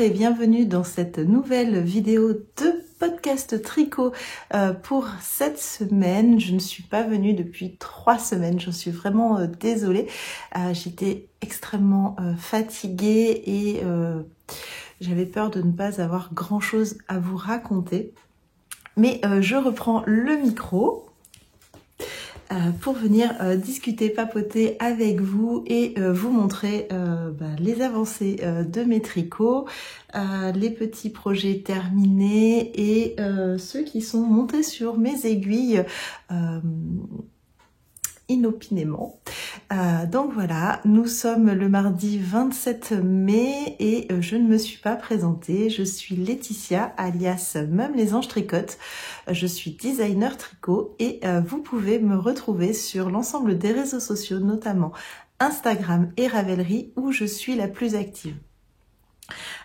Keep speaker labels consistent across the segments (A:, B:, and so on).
A: et bienvenue dans cette nouvelle vidéo de podcast tricot pour cette semaine. Je ne suis pas venue depuis 3 semaines, je suis vraiment désolée. J'étais extrêmement fatiguée et j'avais peur de ne pas avoir grand chose à vous raconter. Mais je reprends le micro pour venir discuter, papoter avec vous et vous montrer les avancées de mes tricots, les petits projets terminés et ceux qui sont montés sur mes aiguilles inopinément. Donc voilà, nous sommes le mardi 27 mai et je ne me suis pas présentée. Je suis Laetitia, alias Mum les Anges Tricotent. Je suis designer tricot et vous pouvez me retrouver sur l'ensemble des réseaux sociaux, notamment Instagram et Ravelry, où je suis la plus active.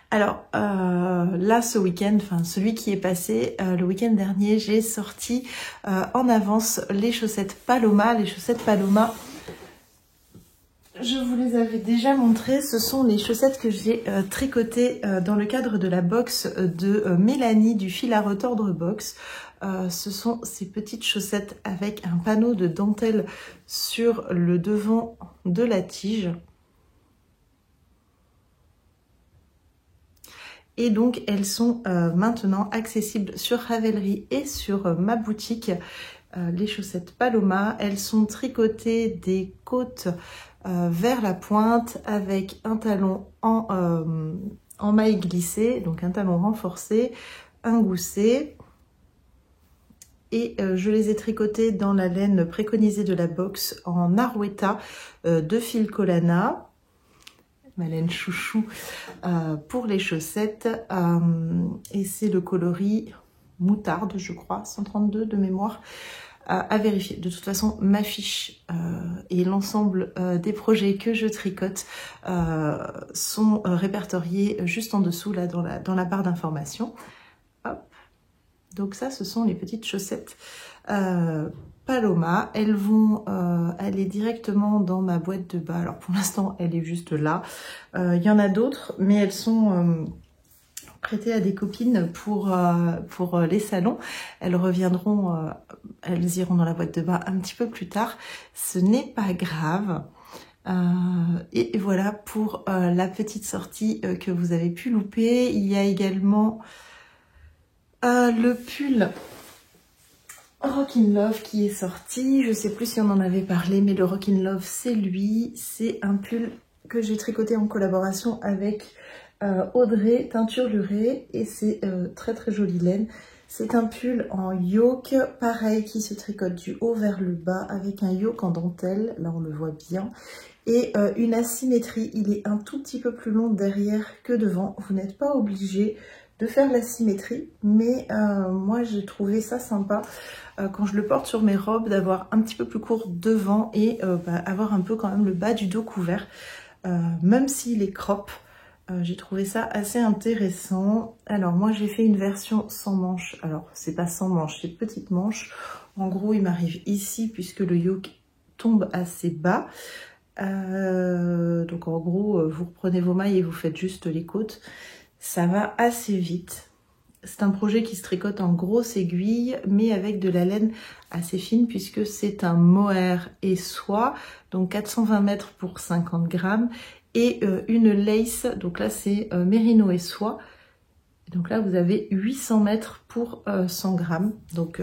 A: Alors là, ce week-end, enfin celui qui est passé, le week-end dernier, j'ai sorti en avance les chaussettes Paloma. Les chaussettes Paloma, je vous les avais déjà montrées. Ce sont les chaussettes que j'ai tricotées dans le cadre de la box de Mélanie du fil à retordre box. Ce sont ces petites chaussettes avec un panneau de dentelle sur le devant de la tige. Et donc, elles sont maintenant accessibles sur Ravelry et sur ma boutique, les chaussettes Paloma. Elles sont tricotées des côtes vers la pointe avec un talon en maille glissée, donc un talon renforcé, un gousset. Et je les ai tricotées dans la laine préconisée de la box en Arouetta de fil Collana. Ma laine chouchou pour les chaussettes et c'est le coloris moutarde, je crois, 132 de mémoire, à vérifier. De toute façon, ma fiche et l'ensemble des projets que je tricote sont répertoriés juste en dessous là dans la barre d'information. Donc ça, ce sont les petites chaussettes Paloma. Elles vont aller directement dans ma boîte de bas. Alors pour l'instant, elle est juste là. Il y en a d'autres, mais elles sont prêtées à des copines pour les salons. Elles reviendront, elles iront dans la boîte de bas un petit peu plus tard. Ce n'est pas grave. Et voilà pour la petite sortie que vous avez pu louper. Il y a également le pull Rockin' Love qui est sorti. Je sais plus si on en avait parlé, mais le Rockin' Love, c'est lui. C'est un pull que j'ai tricoté en collaboration avec Audrey Teinture Lurée et c'est très très jolie laine. C'est un pull en yoke, pareil, qui se tricote du haut vers le bas avec un yoke en dentelle, là on le voit bien, et une asymétrie. Il est un tout petit peu plus long derrière que devant. Vous n'êtes pas obligé de faire la symétrie, mais moi j'ai trouvé ça sympa quand je le porte sur mes robes d'avoir un petit peu plus court devant et avoir un peu quand même le bas du dos couvert, même s'il est crop. J'ai trouvé ça assez intéressant. Alors moi j'ai fait une version sans manche. Alors c'est pas sans manche, c'est petite manche. En gros il m'arrive ici puisque le yoke tombe assez bas. Donc en gros vous reprenez vos mailles et vous faites juste les côtes. Ça va assez vite. C'est un projet qui se tricote en grosse aiguille, mais avec de la laine assez fine, puisque c'est un mohair et soie, donc 420 mètres pour 50 grammes, et une lace, donc là c'est mérino et soie. Donc là vous avez 800 mètres pour 100 grammes, donc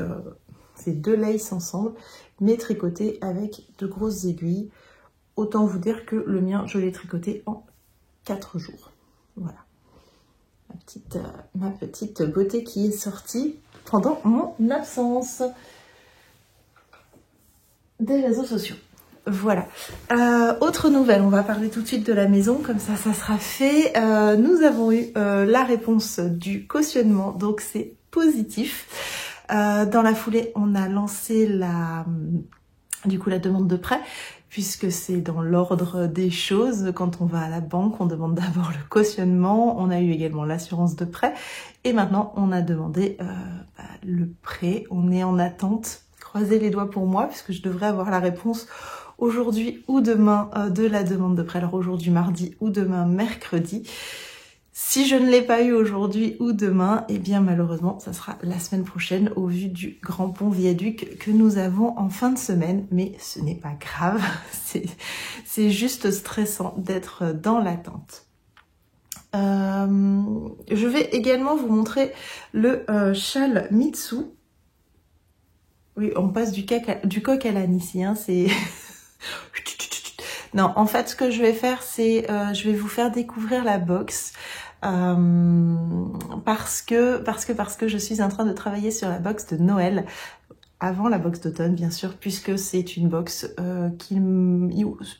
A: c'est 2 laces ensemble, mais tricotées avec de grosses aiguilles. Autant vous dire que le mien, je l'ai tricoté en 4 jours. Voilà. Ma petite beauté qui est sortie pendant mon absence des réseaux sociaux. Voilà. Autre nouvelle, on va parler tout de suite de la maison, comme ça sera fait. Nous avons eu la réponse du cautionnement, donc c'est positif. Dans la foulée, on a lancé la demande de prêt, puisque c'est dans l'ordre des choses. Quand on va à la banque, on demande d'abord le cautionnement, on a eu également l'assurance de prêt, et maintenant on a demandé le prêt. On est en attente, croisez les doigts pour moi, puisque je devrais avoir la réponse aujourd'hui ou demain de la demande de prêt. Alors aujourd'hui mardi ou demain mercredi. Si je ne l'ai pas eu aujourd'hui ou demain, eh bien malheureusement, ça sera la semaine prochaine au vu du grand pont viaduc que nous avons en fin de semaine. Mais ce n'est pas grave, c'est juste stressant d'être dans l'attente. Je vais également vous montrer le châle Mitsu. Oui, on passe du coq à l'âne ici, hein, c'est... Non, en fait, ce que je vais faire, c'est je vais vous faire découvrir la box. Parce que je suis en train de travailler sur la box de Noël avant la box d'automne bien sûr, puisque c'est une box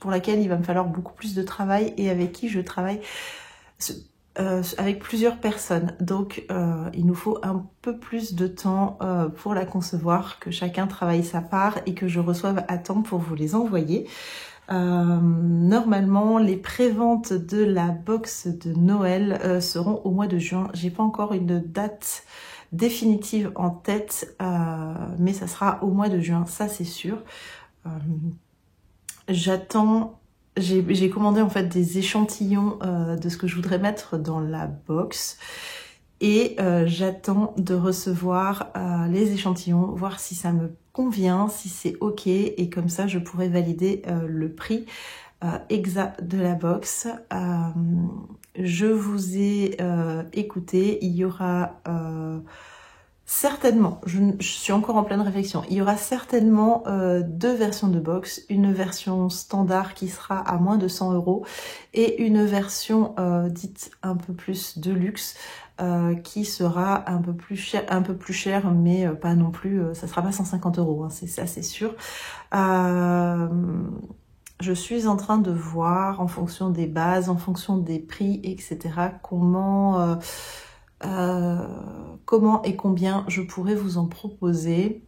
A: pour laquelle il va me falloir beaucoup plus de travail et avec qui je travaille avec plusieurs personnes. Donc il nous faut un peu plus de temps pour la concevoir, que chacun travaille sa part et que je reçoive à temps pour vous les envoyer. Normalement, les préventes de la box de Noël seront au mois de juin. J'ai pas encore une date définitive en tête, mais ça sera au mois de juin, ça c'est sûr. J'attends, j'ai commandé en fait des échantillons de ce que je voudrais mettre dans la box. Et j'attends de recevoir les échantillons, voir si ça me convient, si c'est ok, et comme ça je pourrai valider le prix exact de la box. Je vous ai écouté, il y aura certainement, je suis encore en pleine réflexion, il y aura certainement deux versions de box, une version standard qui sera à moins de 100 € et une version dite un peu plus de luxe qui sera un peu plus cher, mais pas non plus, ça sera pas 150 €, hein, c'est ça c'est sûr. Je suis en train de voir en fonction des bases, en fonction des prix, etc. comment et combien je pourrais vous en proposer,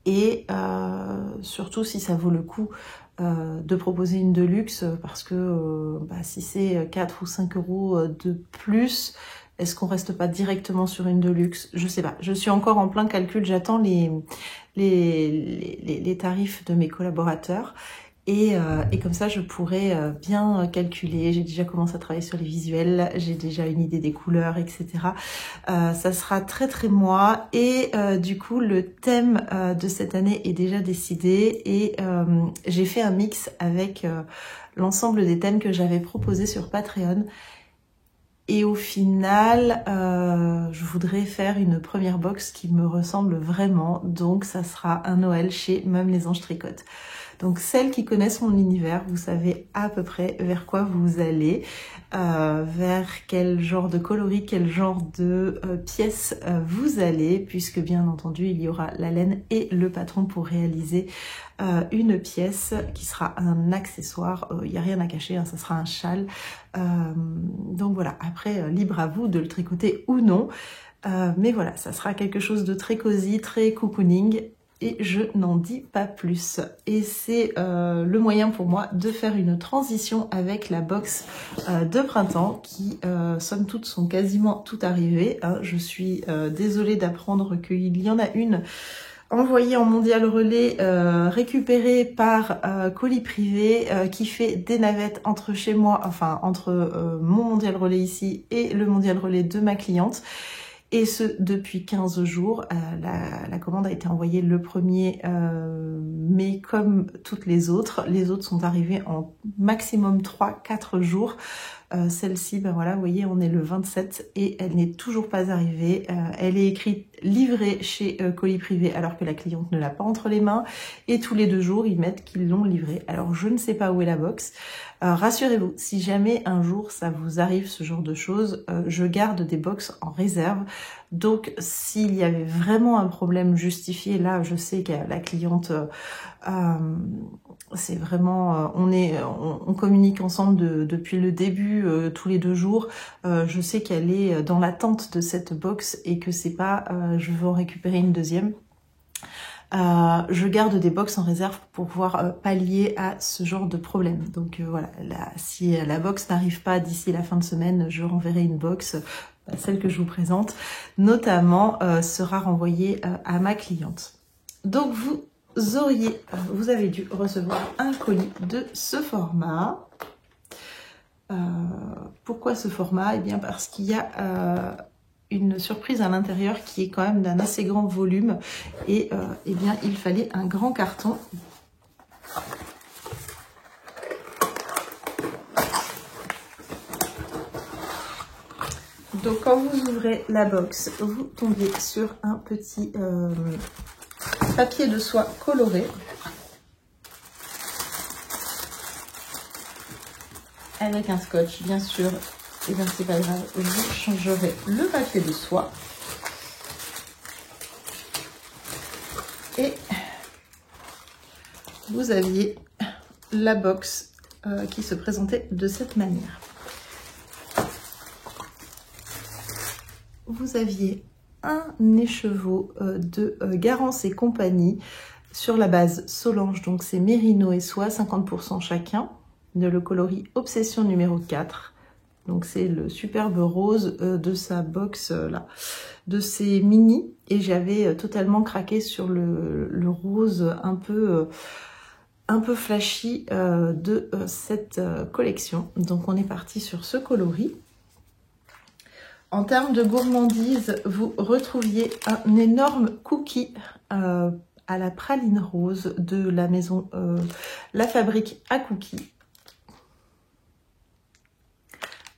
A: et surtout si ça vaut le coup de proposer une de luxe, parce que si c'est 4 ou 5 € de plus, est-ce qu'on reste pas directement sur une de luxe? Je sais pas, je suis encore en plein calcul, j'attends les tarifs de mes collaborateurs. Et comme ça, je pourrais bien calculer. J'ai déjà commencé à travailler sur les visuels, j'ai déjà une idée des couleurs, etc. Ça sera très très moi. Et du coup, le thème de cette année est déjà décidé. Et j'ai fait un mix avec l'ensemble des thèmes que j'avais proposés sur Patreon. Et au final, je voudrais faire une première box qui me ressemble vraiment. Donc ça sera un Noël chez Même les Anges Tricotent. Donc celles qui connaissent mon univers, vous savez à peu près vers quoi vous allez, vers quel genre de coloris, quel genre de pièces vous allez, puisque bien entendu il y aura la laine et le patron pour réaliser une pièce qui sera un accessoire. Il n'y a rien à cacher, hein, ça sera un châle. Donc voilà, après libre à vous de le tricoter ou non. Mais voilà, ça sera quelque chose de très cosy, très cocooning. Et je n'en dis pas plus. Et c'est le moyen pour moi de faire une transition avec la box de printemps qui, somme toute, sont quasiment toutes arrivées. Hein. Je suis désolée d'apprendre qu'il y en a une envoyée en mondial relais, récupérée par colis privé, qui fait des navettes entre chez moi, enfin entre mon mondial relais ici et le mondial relais de ma cliente. Et ce, depuis 15 jours. La commande a été envoyée le 1er mai comme toutes les autres. Les autres sont arrivées en maximum 3-4 jours. Celle-ci, ben voilà, vous voyez, on est le 27 et elle n'est toujours pas arrivée. Elle est écrite livrée chez colis privé alors que la cliente ne l'a pas entre les mains. Et tous les 2 jours, ils mettent qu'ils l'ont livrée. Alors, je ne sais pas où est la box. Rassurez-vous, si jamais un jour ça vous arrive ce genre de choses, je garde des box en réserve. Donc s'il y avait vraiment un problème justifié, là je sais que la cliente, c'est vraiment, on communique ensemble depuis le début, tous les 2 jours. Je sais qu'elle est dans l'attente de cette box et que c'est pas je veux en récupérer une deuxième. Je garde des box en réserve pour pouvoir pallier à ce genre de problème. Donc voilà, si la box n'arrive pas d'ici la fin de semaine, je renverrai une box, celle que je vous présente, notamment sera renvoyée à ma cliente. Donc vous avez dû recevoir un colis de ce format. Pourquoi ce format? Eh bien parce qu'il y a une surprise à l'intérieur qui est quand même d'un assez grand volume et eh bien il fallait un grand carton. Donc quand vous ouvrez la box, vous tombez sur un petit papier de soie coloré. Avec un scotch, bien sûr. Et bien c'est pas grave, vous changerez le papier de soie. Et vous aviez la box qui se présentait de cette manière. Vous aviez un écheveau de Garance et compagnie sur la base Solange, donc c'est mérino et soie, 50% chacun, de le coloris Obsession numéro 4. Donc c'est le superbe rose de sa box là, de ces mini, et j'avais totalement craqué sur le rose un peu flashy de cette collection. Donc on est parti sur ce coloris. En termes de gourmandise, vous retrouviez un énorme cookie à la praline rose de la maison La Fabrique à Cookies.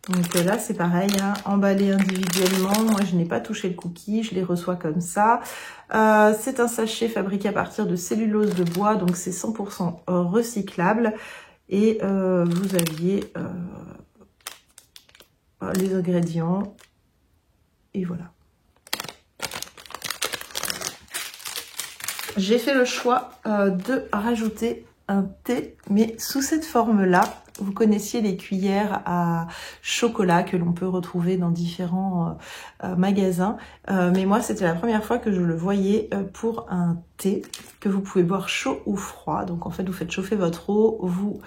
A: Donc là, c'est pareil, hein, emballé individuellement. Moi, je n'ai pas touché le cookie, je les reçois comme ça. C'est un sachet fabriqué à partir de cellulose de bois, donc c'est 100% recyclable. Et vous aviez les ingrédients. Et voilà. J'ai fait le choix de rajouter un thé, mais sous cette forme-là. Vous connaissiez les cuillères à chocolat que l'on peut retrouver dans différents magasins. Mais moi, c'était la première fois que je le voyais pour un thé que vous pouvez boire chaud ou froid. Donc en fait, vous faites chauffer votre eau, vous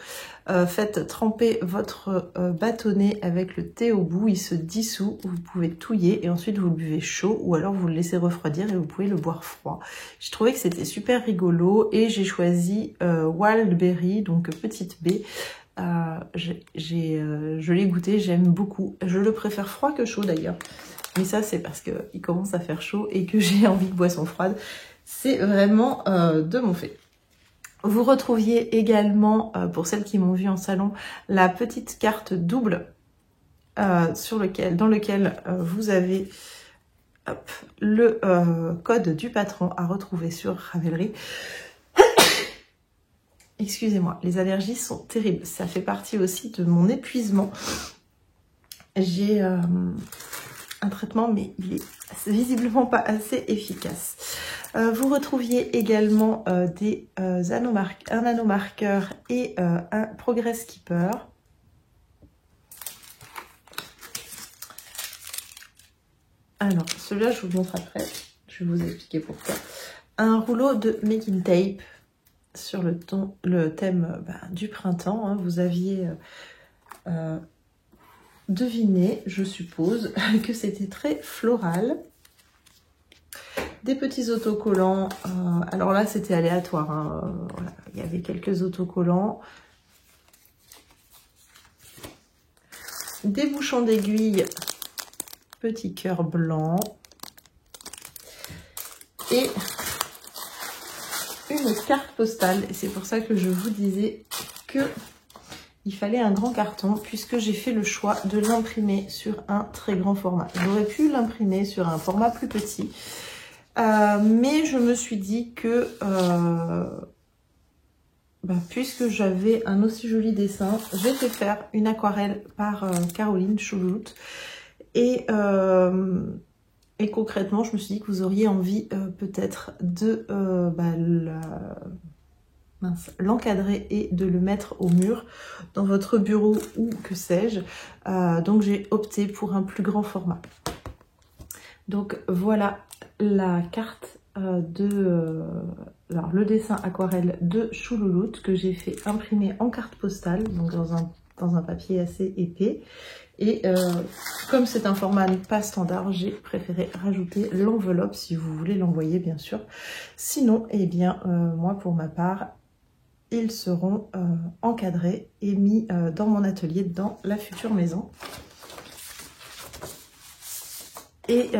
A: faites tremper votre bâtonnet avec le thé au bout, il se dissout, vous pouvez touiller et ensuite vous le buvez chaud ou alors vous le laissez refroidir et vous pouvez le boire froid. J'ai trouvé que c'était super rigolo et j'ai choisi Wildberry, donc petite baie. Je l'ai goûté, j'aime beaucoup. Je le préfère froid que chaud d'ailleurs. Mais ça, c'est parce qu'il commence à faire chaud et que j'ai envie de boisson froide. C'est vraiment de mon fait. Vous retrouviez également, pour celles qui m'ont vu en salon, la petite carte double dans lequel vous avez hop, le code du patron à retrouver sur Ravelry. Excusez-moi, les allergies sont terribles. Ça fait partie aussi de mon épuisement. J'ai un traitement, mais il est visiblement pas assez efficace. Vous retrouviez également un nanomarqueur et un Progress Keeper. Alors, celui-là, je vous montre après. Je vais vous expliquer pourquoi. Un rouleau de Making Tape sur le thème du printemps. Hein. Vous aviez deviné, je suppose, que c'était très floral. Des petits autocollants. Alors là, c'était aléatoire. Hein. Voilà. Il y avait quelques autocollants. Des bouchons d'aiguille. Petit cœur blanc. Et une carte postale. Et c'est pour ça que je vous disais que il fallait un grand carton puisque j'ai fait le choix de l'imprimer sur un très grand format. J'aurais pu l'imprimer sur un format plus petit. Mais je me suis dit que puisque j'avais un aussi joli dessin, j'ai fait faire une aquarelle par Caroline Chouloute. Et concrètement, je me suis dit que vous auriez envie peut-être de l'encadrer et de le mettre au mur dans votre bureau ou que sais-je. Donc j'ai opté pour un plus grand format. Donc voilà la carte alors le dessin aquarelle de Choulouloute que j'ai fait imprimer en carte postale, donc dans un papier assez épais. Et comme c'est un format pas standard, j'ai préféré rajouter l'enveloppe si vous voulez l'envoyer bien sûr. Sinon, eh bien moi pour ma part, ils seront encadrés et mis dans mon atelier, dans la future maison. Et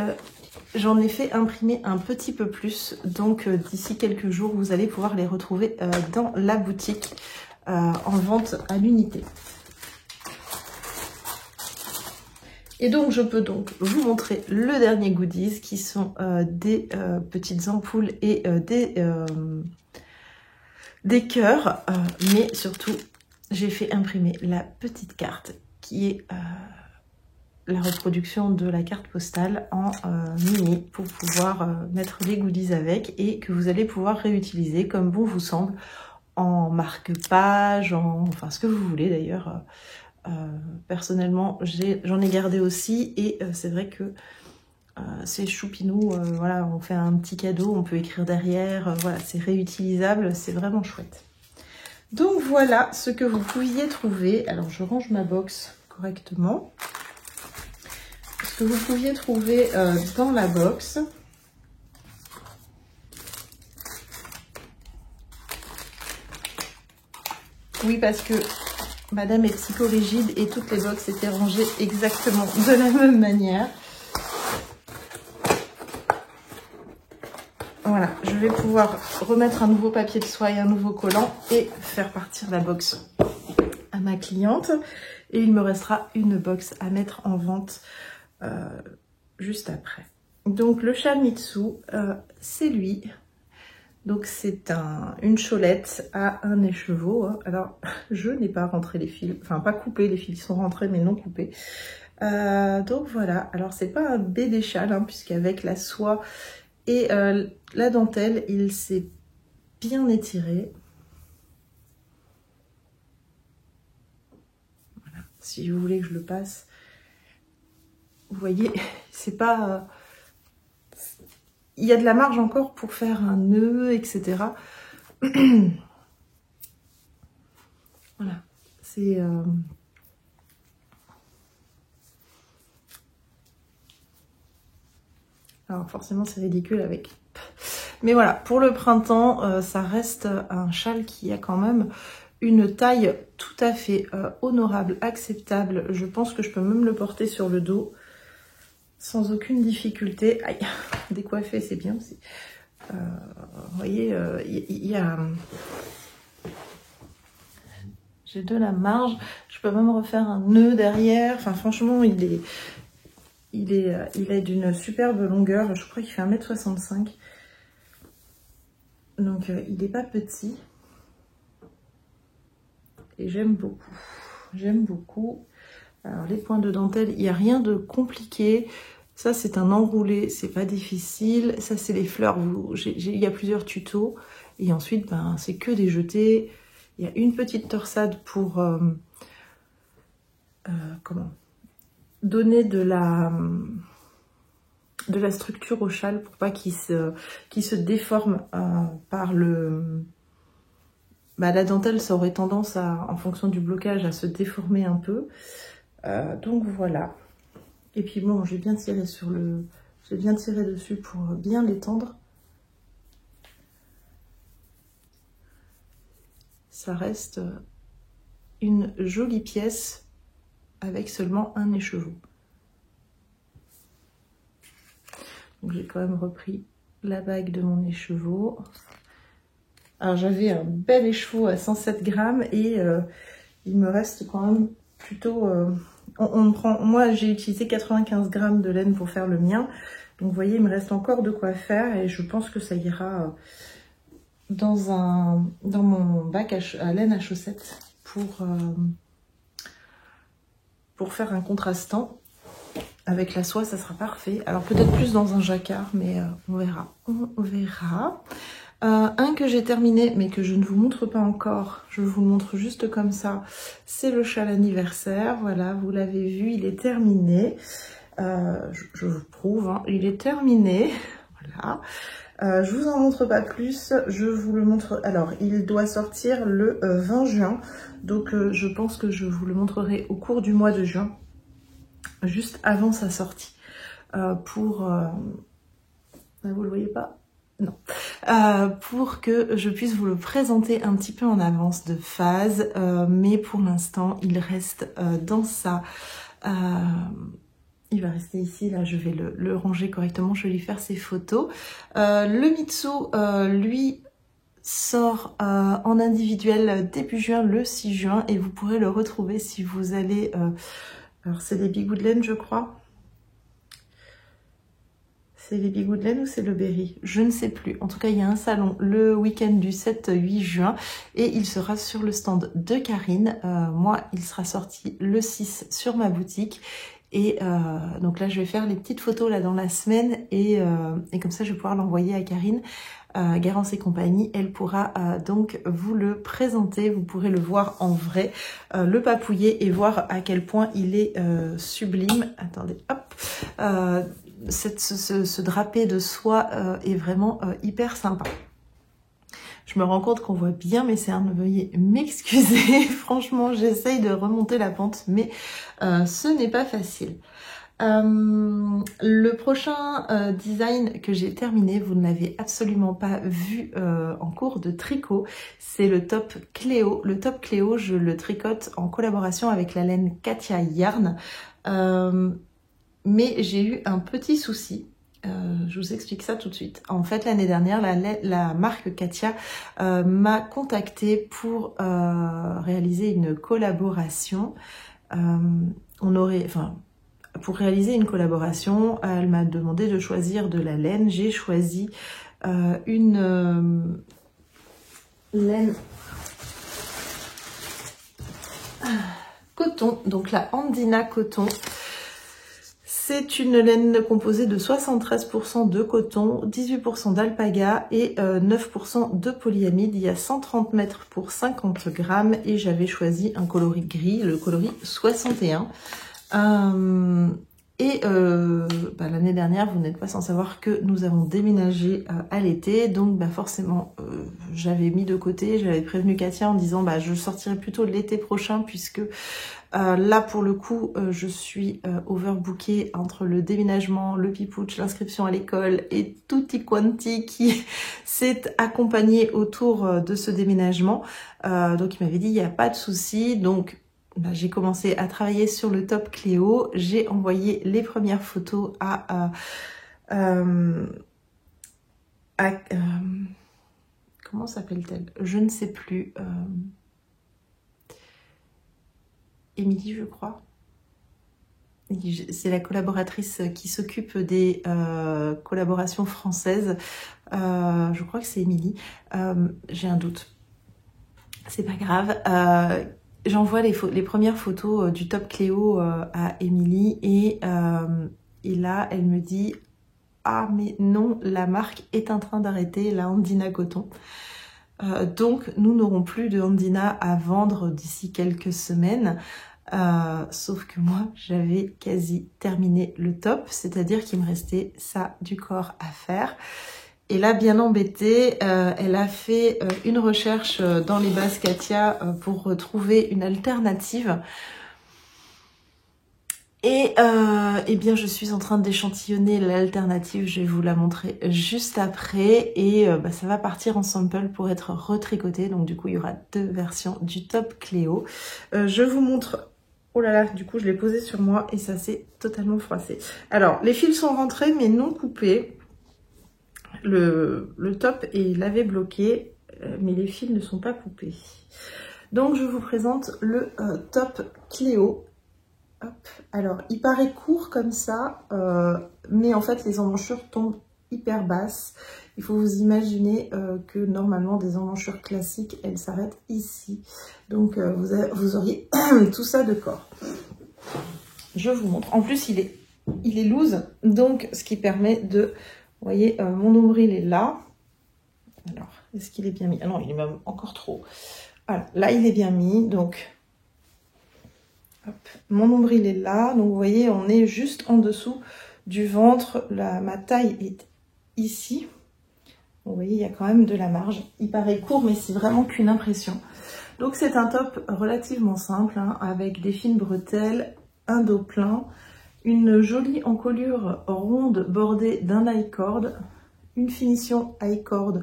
A: j'en ai fait imprimer un petit peu plus, donc d'ici quelques jours, vous allez pouvoir les retrouver dans la boutique en vente à l'unité. Et donc, je peux donc vous montrer le dernier goodies qui sont des petites ampoules et des cœurs. Mais surtout, j'ai fait imprimer la petite carte qui est la reproduction de la carte postale en mini pour pouvoir mettre les goodies avec et que vous allez pouvoir réutiliser comme bon vous semble en marque-page, enfin ce que vous voulez d'ailleurs. Personnellement, j'en ai gardé aussi et c'est vrai que c'est choupinou, voilà, on fait un petit cadeau, on peut écrire derrière, voilà, c'est réutilisable, c'est vraiment chouette. Donc voilà ce que vous pouviez trouver. Alors je range ma box correctement. Ce que vous pouviez trouver dans la box. Oui, parce que Madame est psychorigide et toutes les box étaient rangées exactement de la même manière. Voilà, je vais pouvoir remettre un nouveau papier de soie et un nouveau collant et faire partir la box à ma cliente. Et il me restera une box à mettre en vente juste après. Donc le Shamitsu, c'est lui. Donc c'est une cholette à un écheveau. Alors je n'ai pas rentré les fils, enfin pas coupé, les fils sont rentrés mais non coupés. Donc voilà, alors c'est pas un bébé châle hein, puisqu'avec la soie et la dentelle, il s'est bien étiré. Voilà, si vous voulez que je le passe, vous voyez, c'est pas... il y a de la marge encore pour faire un nœud, etc. Voilà, c'est... alors forcément c'est ridicule avec... Mais voilà, pour le printemps, ça reste un châle qui a quand même une taille tout à fait honorable, acceptable. Je pense que je peux même le porter sur le dos sans aucune difficulté. Aïe, décoiffé, c'est bien aussi. Vous voyez, il y a... j'ai de la marge. Je peux même refaire un nœud derrière. Enfin, franchement, il est d'une superbe longueur. Je crois qu'il fait 1,65 m. Donc, il n'est pas petit. Et j'aime beaucoup. J'aime beaucoup. Alors, les points de dentelle, il n'y a rien de compliqué. Ça, c'est un enroulé, c'est pas difficile. Ça, c'est les fleurs. Il y a plusieurs tutos. Et ensuite, ben, c'est que des jetés. Il y a une petite torsade pour comment donner de la structure au châle pour pas qu'il se déforme par le... Bah, la dentelle, ça aurait tendance à, en fonction du blocage, à se déformer un peu. Donc voilà. Et puis bon, j'ai bien tiré j'ai bien tiré dessus pour bien l'étendre. Ça reste une jolie pièce avec seulement un écheveau. Donc j'ai quand même repris la bague de mon écheveau. Alors j'avais un bel écheveau à 107 grammes et il me reste quand même plutôt... moi j'ai utilisé 95 grammes de laine pour faire le mien. Donc vous voyez, il me reste encore de quoi faire et je pense que ça ira dans mon bac à laine à chaussettes pour faire un contrastant. Avec la soie, ça sera parfait. Alors peut-être plus dans un jacquard, mais on verra. On verra. Un que j'ai terminé, mais que je ne vous montre pas encore. Je vous le montre juste comme ça. C'est le châle anniversaire. Voilà, vous l'avez vu, il est terminé. Je vous prouve, hein, il est terminé. Voilà. Je vous en montre pas plus. Je vous le montre. Alors, il doit sortir le 20 juin. Donc, je pense que je vous le montrerai au cours du mois de juin. Juste avant sa sortie. Là, vous le voyez pas? non, pour que je puisse vous le présenter un petit peu en avance de phase, mais pour l'instant il reste dans ça. Il va rester ici, là je vais le ranger correctement, je vais lui faire ses photos. Le Mitsu, lui, sort en individuel début juin, le 6 juin, et vous pourrez le retrouver si vous allez... alors c'est les Bigoudlen je crois. C'est les Bigoudlen ou c'est le Berry? Je ne sais plus. En tout cas, il y a un salon le week-end du 7-8 juin et il sera sur le stand de Karine. Moi, il sera sorti le 6 sur ma boutique. Et donc là, je vais faire les petites photos là dans la semaine et comme ça, je vais pouvoir l'envoyer à Karine. Garance et compagnie, elle pourra donc vous le présenter. Vous pourrez le voir en vrai, le papouiller et voir à quel point il est sublime. Attendez, hop. Ce drapé de soie est vraiment hyper sympa. Je me rends compte qu'on voit bien mes cernes, veuillez m'excuser. Franchement, j'essaye de remonter la pente, mais ce n'est pas facile. Le prochain design que j'ai terminé, vous ne l'avez absolument pas vu en cours de tricot, c'est le top Cléo. Le top Cléo, je le tricote en collaboration avec la laine Katia Yarn. Mais j'ai eu un petit souci, je vous explique ça tout de suite. En fait, l'année dernière, la marque Katia m'a contactée pour réaliser une collaboration. Pour réaliser une collaboration, elle m'a demandé de choisir de la laine. J'ai choisi une laine coton, donc la Andina coton. C'est une laine composée de 73% de coton, 18% d'alpaga et 9% de polyamide. Il y a 130 mètres pour 50 grammes et j'avais choisi un coloris gris, le coloris 61. L'année dernière, vous n'êtes pas sans savoir que nous avons déménagé à l'été, donc forcément j'avais mis de côté, j'avais prévenu Katia en disant je sortirai plutôt l'été prochain puisque là pour le coup je suis overbookée entre le déménagement, le pipouch, l'inscription à l'école et tutti quanti qui s'est accompagné autour de ce déménagement. Donc il m'avait dit il n'y a pas de souci, donc j'ai commencé à travailler sur le top Cléo. J'ai envoyé les premières photos à comment s'appelle-t-elle? Je ne sais plus. Émilie, je crois. C'est la collaboratrice qui s'occupe des collaborations françaises. Je crois que c'est Émilie. J'ai un doute. C'est pas grave. J'envoie les premières photos du top Cléo à Émilie et là elle me dit « Ah mais non, la marque est en train d'arrêter la Andina coton. Donc nous n'aurons plus de Andina à vendre d'ici quelques semaines. » Sauf que moi j'avais quasi terminé le top, c'est-à-dire qu'il me restait ça du corps à faire. Et là, bien embêtée, elle a fait une recherche dans les bases Katia pour trouver une alternative. Et bien, je suis en train d'échantillonner l'alternative. Je vais vous la montrer juste après. Et ça va partir en sample pour être retricoté. Donc, du coup, il y aura deux versions du top Cléo. Je vous montre... Oh là là, du coup, je l'ai posé sur moi et ça s'est totalement froissé. Alors, les fils sont rentrés, mais non coupés. Le top est lavé bloqué, mais les fils ne sont pas coupés. Donc je vous présente le top Cléo. Hop. Alors il paraît court comme ça, mais en fait les emmanchures tombent hyper basses. Il faut vous imaginer que normalement des emmanchures classiques, elles s'arrêtent ici. Donc vous auriez tout ça de corps. Je vous montre. En plus il est loose, donc ce qui permet de... Vous voyez, mon nombril est là. Alors, est-ce qu'il est bien mis? Ah non, il est même encore trop. Voilà, là, il est bien mis. Donc, hop, mon nombril est là. Donc, vous voyez, on est juste en dessous du ventre. Ma taille est ici. Vous voyez, il y a quand même de la marge. Il paraît court, mais c'est vraiment qu'une impression. Donc, c'est un top relativement simple, hein, avec des fines bretelles, un dos plein, une jolie encolure ronde bordée d'un high cord, une finition high cord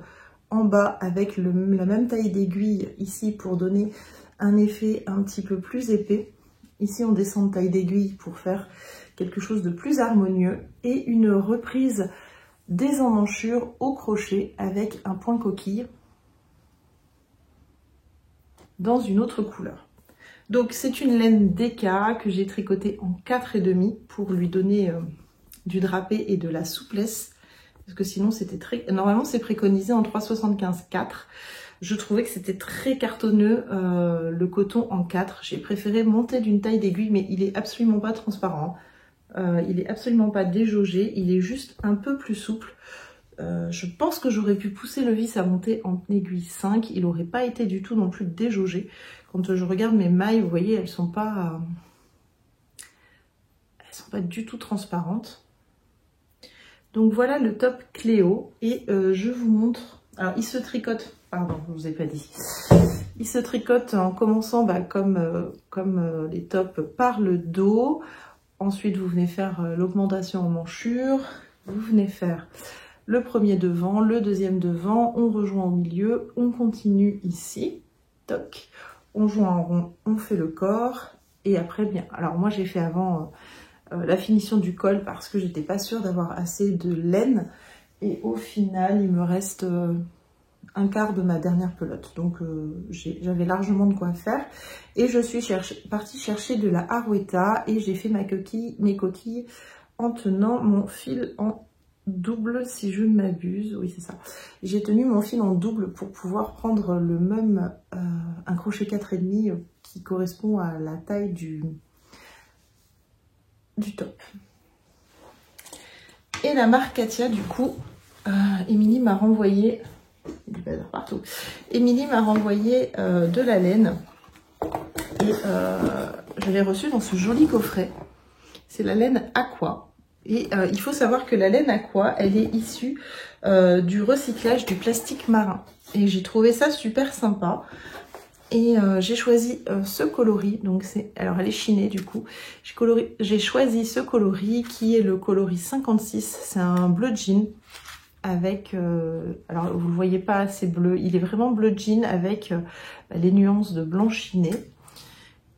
A: en bas avec la même taille d'aiguille ici pour donner un effet un petit peu plus épais. Ici, on descend de taille d'aiguille pour faire quelque chose de plus harmonieux et une reprise des emmanchures au crochet avec un point coquille dans une autre couleur. Donc c'est une laine DK que j'ai tricotée en 4,5 pour lui donner du drapé et de la souplesse, parce que sinon c'était très... Normalement c'est préconisé en 3,75 4. Je trouvais que c'était très cartonneux le coton en 4. J'ai préféré monter d'une taille d'aiguille, mais il est absolument pas transparent. Il est absolument pas déjaugé, il est juste un peu plus souple. Je pense que j'aurais pu pousser le vis à monter en aiguille 5. Il n'aurait pas été du tout non plus déjaugé. Quand je regarde mes mailles, vous voyez, elles sont pas du tout transparentes. Donc voilà le top Cléo. Et je vous montre. Alors il se tricote, pardon, je vous ai pas dit. Il se tricote en commençant comme les tops par le dos. Ensuite, vous venez faire l'augmentation en manchure. Vous venez faire le premier devant, le deuxième devant, on rejoint au milieu, on continue ici, toc, on joint en rond, on fait le corps, et après bien. Alors moi j'ai fait avant la finition du col parce que j'étais pas sûre d'avoir assez de laine, et au final il me reste un quart de ma dernière pelote, donc j'avais largement de quoi faire, et je suis partie chercher de la Arwetta, et j'ai fait mes coquilles en tenant mon fil en double, si je ne m'abuse, oui c'est ça. J'ai tenu mon fil en double pour pouvoir prendre le même, un crochet 4,5 qui correspond à la taille du top. Et la marque Katia, du coup, Émilie m'a renvoyé, partout. Émilie m'a renvoyé de la laine, et je l'ai reçue dans ce joli coffret. C'est la laine Aqua. Et il faut savoir que la laine Aqua, elle est issue du recyclage du plastique marin. Et j'ai trouvé ça super sympa. Et j'ai choisi ce coloris. Donc alors elle est chinée du coup. J'ai choisi ce coloris qui est le coloris 56. C'est un bleu jean avec... alors vous ne le voyez pas, c'est bleu. Il est vraiment bleu jean avec les nuances de blanc chiné.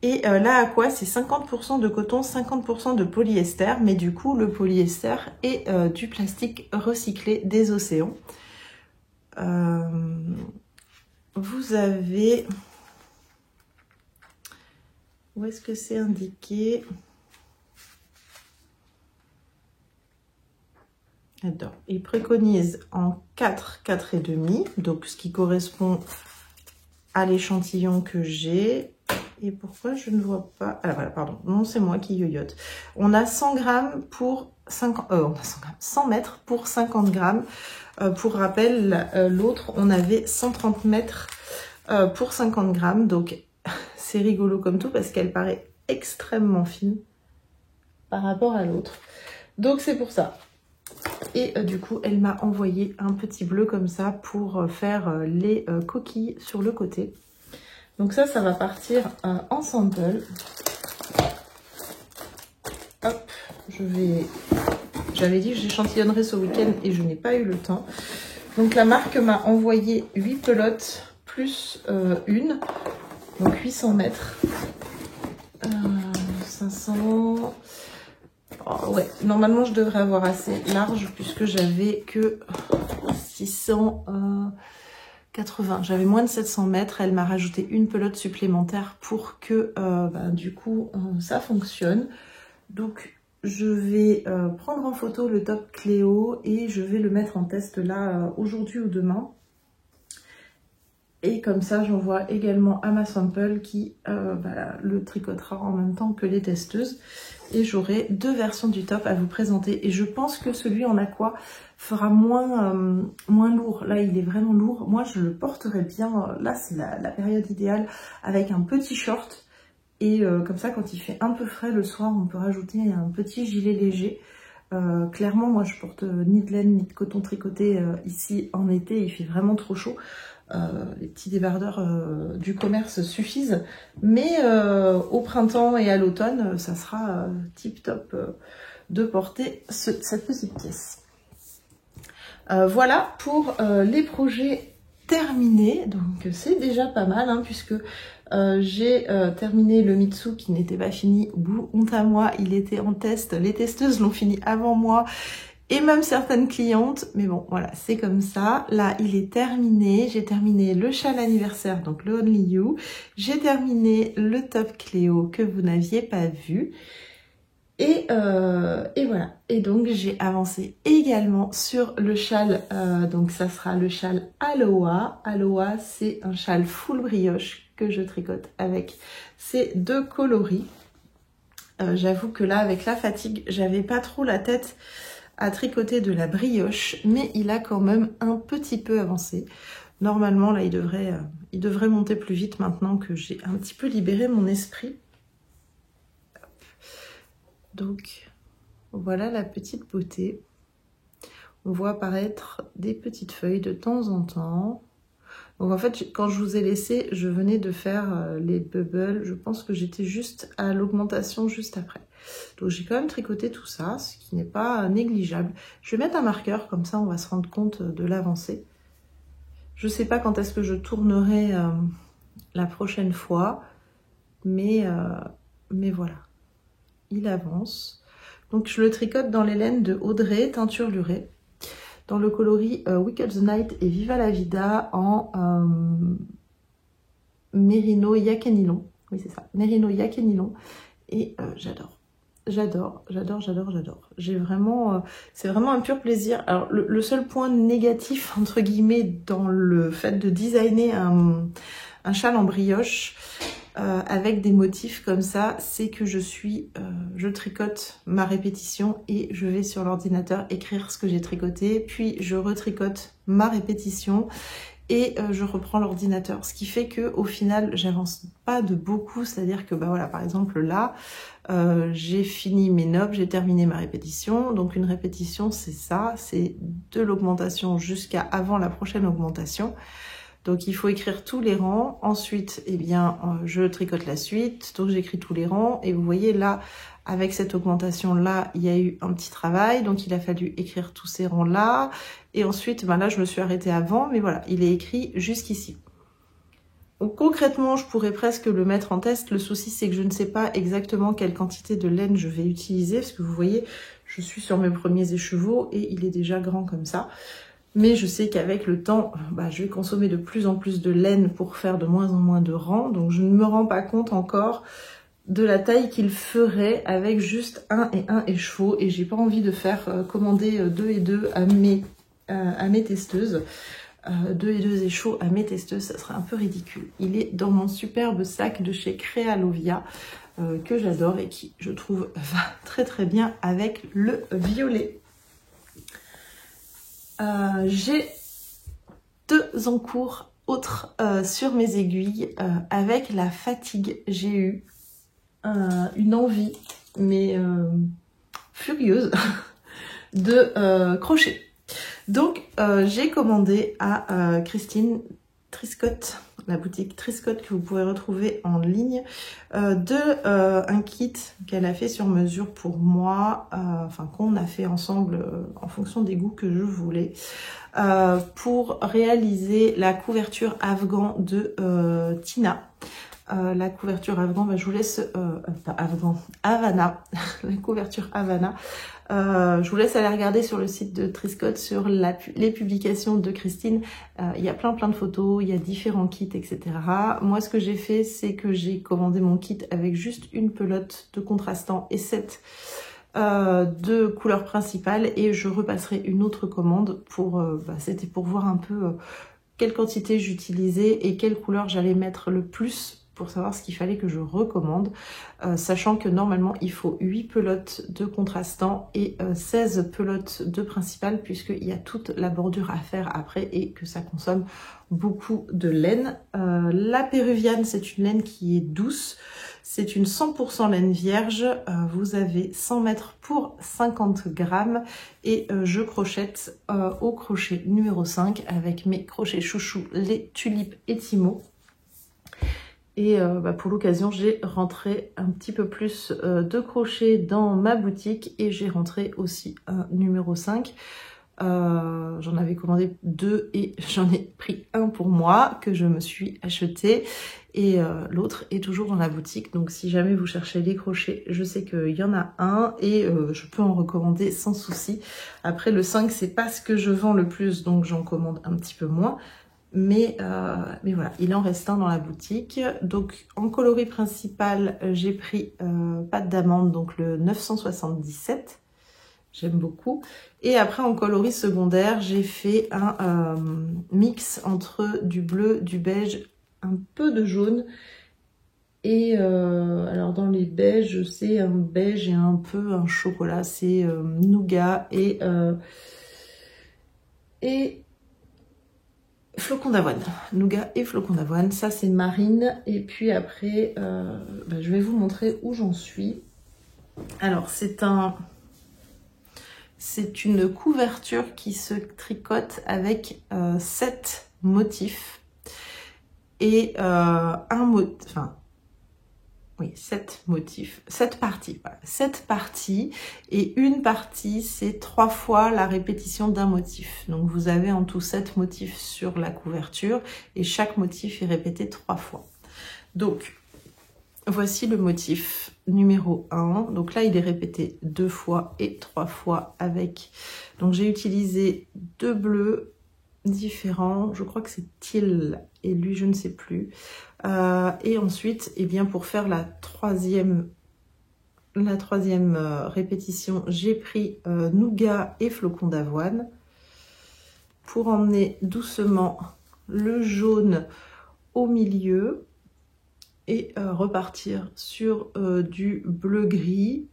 A: Et là, Aqua, c'est 50% de coton, 50% de polyester. Mais du coup, le polyester est du plastique recyclé des océans. Vous avez... Où est-ce que c'est indiqué? Alors, il préconise en 4, 4,5. Donc, ce qui correspond à l'échantillon que j'ai... Et pourquoi je ne vois pas... Ah voilà, pardon. Non, c'est moi qui yoyote. On a 100 grammes pour 50... on a 100 grammes. 100 mètres pour 50 grammes. Pour rappel, l'autre, on avait 130 mètres pour 50 grammes. Donc, c'est rigolo comme tout parce qu'elle paraît extrêmement fine par rapport à l'autre. Donc, c'est pour ça. Et du coup, elle m'a envoyé un petit bleu comme ça pour faire les coquilles sur le côté. Donc ça va partir en sample. Hop, j'avais dit que j'échantillonnerais ce week-end et je n'ai pas eu le temps. Donc la marque m'a envoyé 8 pelotes plus une, donc 800 mètres. 500... Oh, ouais, normalement je devrais avoir assez large puisque j'avais que 680. J'avais moins de 700 mètres. Elle m'a rajouté une pelote supplémentaire pour que du coup ça fonctionne. Donc je vais prendre en photo le top Cléo et je vais le mettre en test là aujourd'hui ou demain. Et comme ça j'envoie également à ma sample qui le tricotera en même temps que les testeuses. Et j'aurai 2 versions du top à vous présenter. Et je pense que celui en aqua fera moins lourd. Là, il est vraiment lourd. Moi, je le porterai bien. Là, c'est la période idéale avec un petit short. Et comme ça, quand il fait un peu frais le soir, on peut rajouter un petit gilet léger. Clairement, moi, je porte ni de laine ni de coton tricoté ici en été. Il fait vraiment trop chaud. Les petits débardeurs du commerce suffisent, mais au printemps et à l'automne, ça sera tip top de porter cette petite pièce. Voilà pour les projets terminés. Donc c'est déjà pas mal hein, puisque j'ai terminé le Mitsu qui n'était pas fini. Honte à moi, il était en test. Les testeuses l'ont fini avant moi. Et même certaines clientes, mais bon, voilà, c'est comme ça. Là, il est terminé. J'ai terminé le châle anniversaire, donc le Only You. J'ai terminé le top Cléo que vous n'aviez pas vu. Et voilà. Et donc, j'ai avancé également sur le châle. Donc, ça sera le châle Aloha. Aloha, c'est un châle full brioche que je tricote avec ces deux coloris. J'avoue que là, avec la fatigue, j'avais pas trop la tête à tricoter de la brioche, mais il a quand même un petit peu avancé. Normalement, là, il devrait monter plus vite maintenant que j'ai un petit peu libéré mon esprit. Donc, voilà la petite beauté. On voit apparaître des petites feuilles de temps en temps. Donc en fait, quand je vous ai laissé, je venais de faire les bubbles. Je pense que j'étais juste à l'augmentation juste après. Donc j'ai quand même tricoté tout ça, ce qui n'est pas négligeable. Je vais mettre un marqueur, comme ça on va se rendre compte de l'avancée. Je ne sais pas quand est-ce que je tournerai la prochaine fois, mais voilà, il avance. Donc je le tricote dans les laines de Audrey, teinture lurée, dans le coloris Wicked the Night et Viva la Vida en Merino Yakenilon. Oui c'est ça, Merino Yakenilon. Et j'adore. J'adore. J'ai vraiment, c'est vraiment un pur plaisir. Alors le seul point négatif entre guillemets dans le fait de designer un châle en brioche avec des motifs comme ça, c'est que je tricote ma répétition et je vais sur l'ordinateur écrire ce que j'ai tricoté, puis je retricote ma répétition. Et je reprends l'ordinateur, ce qui fait que au final j'avance pas de beaucoup, c'est-à-dire que bah voilà, par exemple là j'ai fini mes nobs, j'ai terminé ma répétition. Donc une répétition c'est ça, c'est de l'augmentation jusqu'à avant la prochaine augmentation. Donc il faut écrire tous les rangs. Ensuite eh bien je tricote la suite, donc j'écris tous les rangs et vous voyez là avec cette augmentation là il y a eu un petit travail, donc il a fallu écrire tous ces rangs là. Et ensuite, ben là, je me suis arrêtée avant, mais voilà, il est écrit jusqu'ici. Donc concrètement, je pourrais presque le mettre en test. Le souci, c'est que je ne sais pas exactement quelle quantité de laine je vais utiliser, parce que vous voyez, je suis sur mes premiers écheveaux et il est déjà grand comme ça. Mais je sais qu'avec le temps, bah, je vais consommer de plus en plus de laine pour faire de moins en moins de rangs. Donc je ne me rends pas compte encore de la taille qu'il ferait avec juste un et un écheveau. Et j'ai pas envie de faire commander 2 et 2 à mes testeuses. 2 et 2 échos à mes testeuses, ça serait un peu ridicule. Il est dans mon superbe sac de chez Crealovia que j'adore et qui, je trouve, va très très bien avec le violet. J'ai 2 encours autres sur mes aiguilles. Avec la fatigue, j'ai eu une envie, mais furieuse, de crochet. Donc j'ai commandé à Christine Triscott, la boutique Triscott que vous pourrez retrouver en ligne, un kit qu'elle a fait sur mesure pour moi, enfin qu'on a fait ensemble en fonction des goûts que je voulais, pour réaliser la couverture afghan de Tina. La couverture afghan, bah, je vous laisse, Havana, la couverture Havana. Je vous laisse aller regarder sur le site de Triscott sur les publications de Christine. Il y a plein de photos, il y a différents kits, etc. Moi, ce que j'ai fait, c'est que j'ai commandé mon kit avec juste une pelote de contrastant et 7 de couleurs principales et je repasserai une autre commande pour, c'était pour voir un peu quelle quantité j'utilisais et quelle couleur j'allais mettre le plus pour savoir ce qu'il fallait que je recommande, sachant que normalement il faut 8 pelotes de contrastant et 16 pelotes de principal puisqu'il y a toute la bordure à faire après et que ça consomme beaucoup de laine. La péruviane, c'est une laine qui est douce, c'est une 100% laine vierge, vous avez 100 mètres pour 50 grammes et je crochette au crochet numéro 5 avec mes crochets chouchous, les tulipes et Timo. Et pour l'occasion, j'ai rentré un petit peu plus de crochets dans ma boutique et j'ai rentré aussi un numéro 5. J'en avais commandé 2 et j'en ai pris un pour moi que je me suis acheté. Et l'autre est toujours dans la boutique. Donc si jamais vous cherchez les crochets, je sais qu'il y en a un et je peux en recommander sans souci. Après le 5, c'est pas ce que je vends le plus, donc j'en commande un petit peu moins. Mais voilà, il en reste un dans la boutique. Donc en coloris principal, j'ai pris pâte d'amande, donc le 977. J'aime beaucoup. Et après en coloris secondaire, j'ai fait un mix entre du bleu, du beige, un peu de jaune. Et alors dans les beiges, c'est un beige et un peu un chocolat. C'est nougat et flocons d'avoine. Nougat et flocons d'avoine. Ça, c'est marine. Et puis après, je vais vous montrer où j'en suis. Alors, c'est une couverture qui se tricote avec 7 motifs. Et oui, 7 motifs, 7 parties, voilà. 7 parties, et une partie, c'est 3 fois la répétition d'un motif. Donc vous avez en tout 7 motifs sur la couverture, et chaque motif est répété 3 fois. Donc, voici le motif numéro 1. Donc là, il est répété 2 fois et 3 fois avec... Donc j'ai utilisé 2 bleus différents, je crois que c'est teal, et lui, je ne sais plus. Et ensuite, eh bien, pour faire la troisième répétition, j'ai pris nougat et flocons d'avoine pour emmener doucement le jaune au milieu et repartir sur du bleu-gris.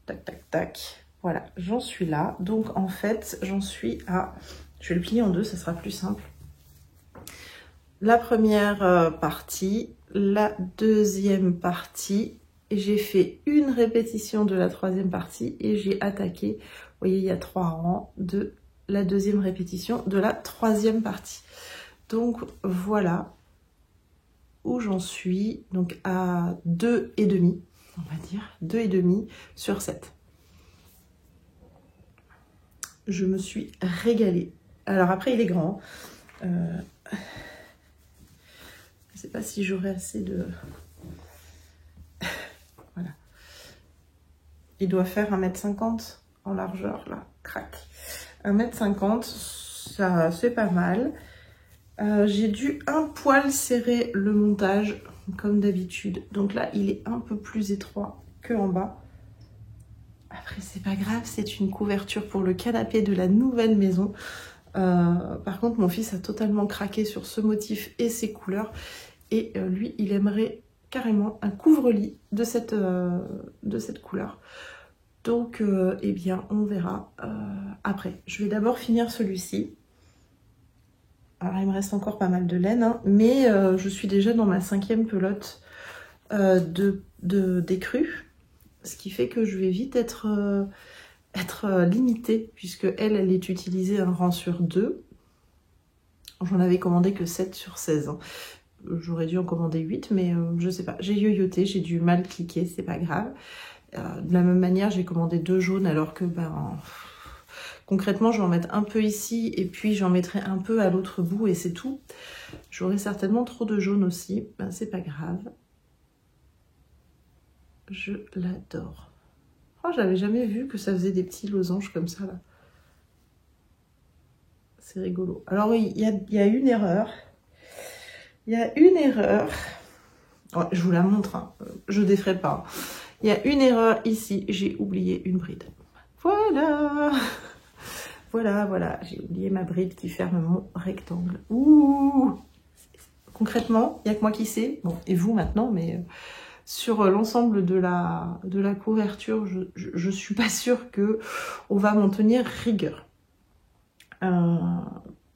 A: Tac, tac, tac. Voilà, j'en suis là. Donc, en fait, j'en suis à... Je vais le plier en deux, ça sera plus simple. La première partie, la deuxième partie, et j'ai fait une répétition de la troisième partie et j'ai attaqué, vous voyez, il y a 3 rangs de la deuxième répétition de la troisième partie. Donc voilà où j'en suis, donc à 2,5, on va dire, 2,5 sur 7. Je me suis régalée. Alors après, il est grand. Je ne sais pas si j'aurai assez de... Voilà. Il doit faire 1,50 m en largeur, là. Crac. 1,50 m, ça c'est pas mal. J'ai dû un poil serrer le montage, comme d'habitude. Donc là, il est un peu plus étroit que en bas. Après, c'est pas grave, c'est une couverture pour le canapé de la nouvelle maison. Par contre, mon fils a totalement craqué sur ce motif et ses couleurs. Et lui, il aimerait carrément un couvre-lit de cette couleur. Donc, eh bien, on verra après. Je vais d'abord finir celui-ci. Alors, il me reste encore pas mal de laine, hein, mais je suis déjà dans ma 5e pelote d'écrue. Ce qui fait que je vais vite être limitée, puisque elle est utilisée un rang sur 2. J'en avais commandé que 7 sur 16. Hein. J'aurais dû en commander 8, mais je sais pas. J'ai yoyoté, j'ai dû mal cliquer, c'est pas grave. De la même manière, j'ai commandé 2 jaunes, alors que concrètement, je vais en mettre un peu ici, et puis j'en mettrai un peu à l'autre bout, et c'est tout. J'aurai certainement trop de jaune aussi, c'est pas grave. Je l'adore. Oh, j'avais jamais vu que ça faisait des petits losanges comme ça, là. C'est rigolo. Alors oui, il y a une erreur. Il y a une erreur. Oh, je vous la montre, hein. Je défrais pas. Il y a une erreur ici. J'ai oublié une bride. Voilà. Voilà. J'ai oublié ma bride qui ferme mon rectangle. Ouh. Concrètement, il n'y a que moi qui sais. Bon, et vous maintenant, mais... Sur l'ensemble de la couverture, je suis pas sûre que on va m'en tenir rigueur.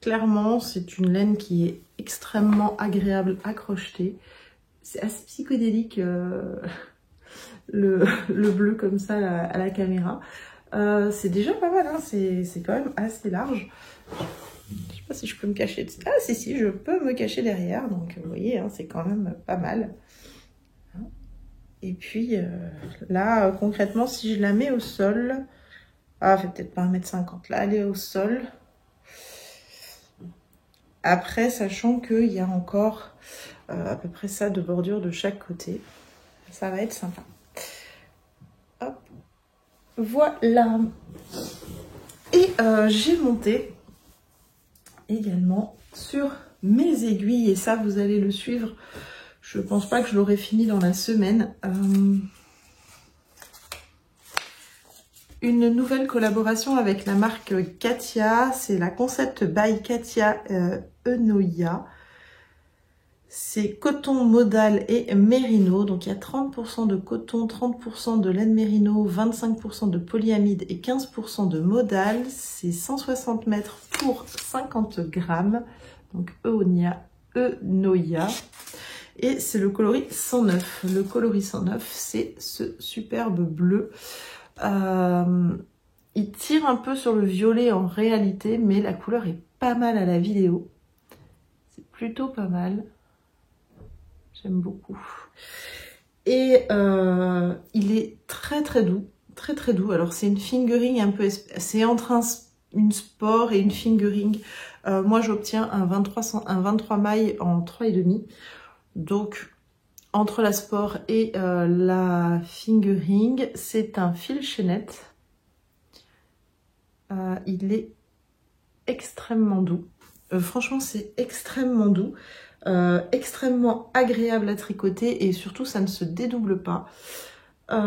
A: Clairement, c'est une laine qui est extrêmement agréable à crocheter. C'est assez psychédélique le bleu comme ça à la caméra. C'est déjà pas mal, hein, c'est quand même assez large. Je sais pas si je peux me cacher. Ah si, je peux me cacher derrière. Donc vous voyez, hein, c'est quand même pas mal. Et puis là, concrètement, si je la mets au sol, Ah, fait peut-être pas 1,50 m. Là, elle est au sol. Après, sachant qu'il y a encore à peu près ça de bordure de chaque côté. Ça va être sympa. Hop. Voilà. Et j'ai monté également sur mes aiguilles. Et ça, vous allez le suivre. Je pense pas que je l'aurai fini dans la semaine. Une nouvelle collaboration avec la marque Katia. C'est la Concept by Katia Enoya. C'est coton modal et mérino. Donc il y a 30% de coton, 30% de laine mérino, 25% de polyamide et 15% de modal. C'est 160 mètres pour 50 grammes. Donc Enoya. Et c'est le coloris 109. Le coloris 109, c'est ce superbe bleu. Il tire un peu sur le violet en réalité, mais la couleur est pas mal à la vidéo. C'est plutôt pas mal. J'aime beaucoup. Et il est très très doux. Très très doux. Alors c'est une fingering un peu... C'est entre une sport et une fingering. Moi j'obtiens un 23 mailles en 3,5. Donc entre la sport et la fingering, c'est un fil chaînette. Il est extrêmement doux. Franchement, c'est extrêmement doux. Extrêmement agréable à tricoter et surtout, ça ne se dédouble pas. Pour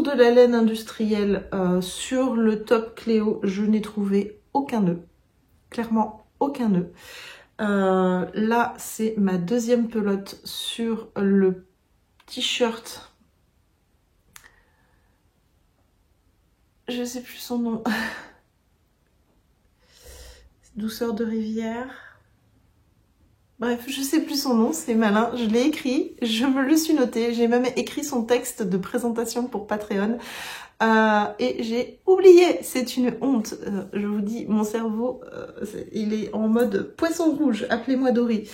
A: de la laine industrielle, sur le top Cléo, je n'ai trouvé aucun nœud. Clairement, aucun nœud. Là, c'est ma deuxième pelote sur le t-shirt. Je sais plus son nom. Douceur de rivière. Bref, je sais plus son nom, c'est malin. Je l'ai écrit, je me le suis noté. J'ai même écrit son texte de présentation pour Patreon. Et j'ai oublié, c'est une honte. Je vous dis, mon cerveau, il est en mode poisson rouge, appelez-moi Dory.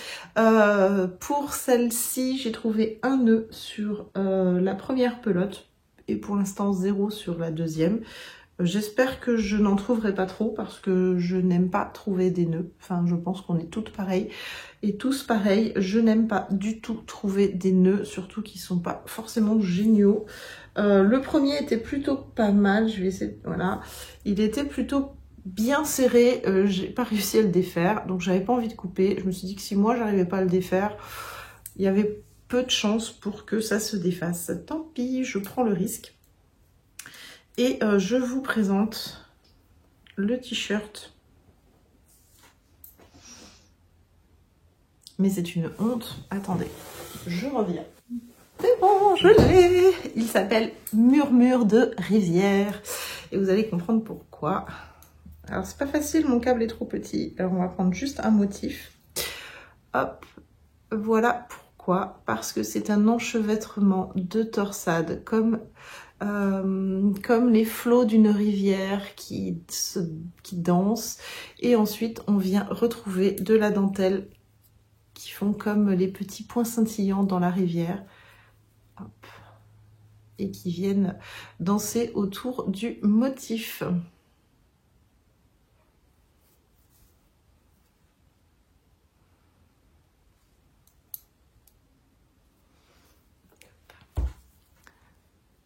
A: Pour celle-ci, j'ai trouvé un nœud sur la première pelote et pour l'instant 0 sur la deuxième. J'espère que je n'en trouverai pas trop parce que je n'aime pas trouver des nœuds. Enfin, je pense qu'on est toutes pareilles et tous pareils. Je n'aime pas du tout trouver des nœuds, surtout qui sont pas forcément géniaux. Le premier était plutôt pas mal. Je vais essayer. Voilà, il était plutôt bien serré. J'ai pas réussi à le défaire, donc j'avais pas envie de couper. Je me suis dit que si moi j'arrivais pas à le défaire, il y avait peu de chances pour que ça se défasse. Tant pis, je prends le risque. Et je vous présente le t-shirt. Mais c'est une honte. Attendez, je reviens. C'est bon, je l'ai. Il s'appelle Murmure de rivière. Et vous allez comprendre pourquoi. Alors, c'est pas facile, mon câble est trop petit. Alors, on va prendre juste un motif. Hop, voilà pourquoi. Parce que c'est un enchevêtrement de torsade, comme les flots d'une rivière qui dansent. Et ensuite, on vient retrouver de la dentelle qui font comme les petits points scintillants dans la rivière. Hop. Et qui viennent danser autour du motif.